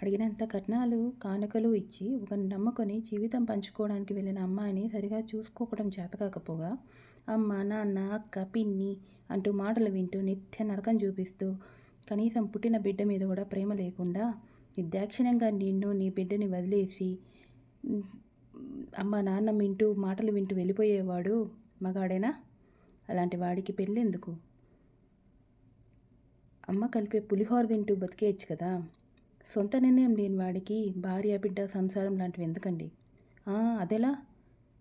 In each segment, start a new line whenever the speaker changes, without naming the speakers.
అడిగినంత కట్నాలు, కానుకలు ఇచ్చి ఒకరిని నమ్ముకొని జీవితం పంచుకోవడానికి వెళ్ళిన అమ్మాయిని సరిగా చూసుకోవడం చేతకాకపోగా అమ్మ, నాన్న, అక్క, పిన్ని అంటూ మాటలు వింటూ నిత్య నరకం చూపిస్తూ కనీసం పుట్టిన బిడ్డ మీద కూడా ప్రేమ లేకుండా నిర్దాక్షిణ్యంగా నిన్ను నీ బిడ్డని వదిలేసి అమ్మ నాన్న వింటూ మాటలు వింటూ వెళ్ళిపోయేవాడు మగాడేనా? అలాంటి వాడికి పెళ్ళెందుకు? అమ్మ కలిపే పులిహోర తింటూ బతికేయచ్చు కదా. సొంత నిర్ణయం లేని వాడికి భార్య బిడ్డ సంసారం లాంటివి ఎందుకండి? అదెలా?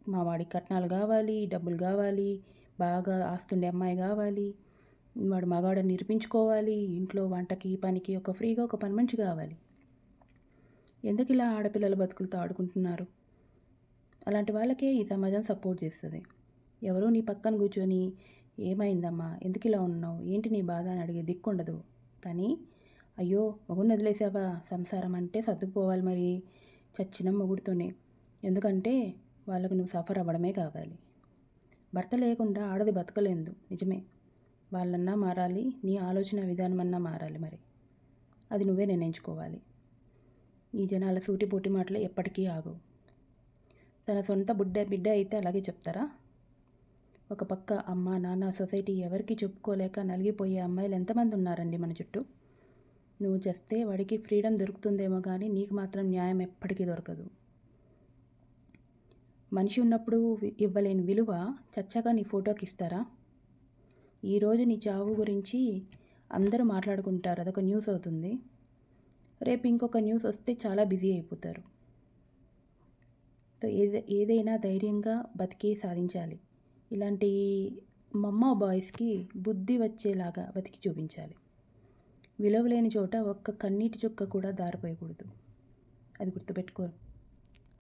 మా వాడికి కట్నాలు కావాలి, డబ్బులు కావాలి, బాగా ఆస్తుండే అమ్మాయి కావాలి, వాడు మగాడని నిరూపించుకోవాలి, ఇంట్లో వంటకి పనికి ఫ్రీగా ఒక పని మనిషి కావాలి. ఎందుకు ఇలా ఆడపిల్లల బతుకులతో ఆడుకుంటున్నారు? అలాంటి వాళ్ళకే ఈ సమాజం సపోర్ట్ చేస్తుంది. ఎవరో నీ పక్కన కూర్చొని ఏమైందమ్మా, ఎందుకు ఇలా ఉన్నావు, ఏంటి నీ బాధ అని అడిగే దిక్కుండదు. కానీ అయ్యో మొగుడిని వదిలేసావా, సంసారం అంటే సర్దుకుపోవాలి మరి, చచ్చిన మొగుడుతోనే. ఎందుకంటే వాళ్ళకు నువ్వు సఫర్ అవ్వడమే కావాలి. భర్త లేకుండా ఆడది బతకలేదు నిజమే. వాళ్ళన్నా మారాలి, నీ ఆలోచన విధానమన్నా మారాలి. మరి అది నువ్వే నిర్ణయించుకోవాలి. ఈ జనాల సూటిపోటి మాటలు ఎప్పటికీ ఆగవు. తన సొంత బిడ్డ అయితే అలాగే చెప్తారా? ఒక పక్క అమ్మ నాన్న సొసైటీ ఎవరికి చెప్పుకోలేక నలిగిపోయే అమ్మాయిలు ఎంతమంది ఉన్నారండి మన చుట్టూ. నువ్వు చేస్తే వాడికి ఫ్రీడమ్ దొరుకుతుందేమో కానీ నీకు మాత్రం న్యాయం ఎప్పటికీ దొరకదు. మనిషి ఉన్నప్పుడు ఇవ్వలేని విలువ చచ్చాక నీ ఫోటోకి ఇస్తారా? ఈరోజు నీ చావు గురించి అందరూ మాట్లాడుకుంటారు, అదొక న్యూస్ అవుతుంది. రేపు ఇంకొక న్యూస్ వస్తే చాలా బిజీ అయిపోతారు. సో ఏదైనా ధైర్యంగా బతికి సాధించాలి. ఇలాంటి మమ్మ బాయ్స్కి బుద్ధి వచ్చేలాగా బతికి చూపించాలి. విలువ లేని చోట ఒక్క కన్నీటి చుక్క కూడా దారిపోయకూడదు. అది గుర్తుపెట్టుకో.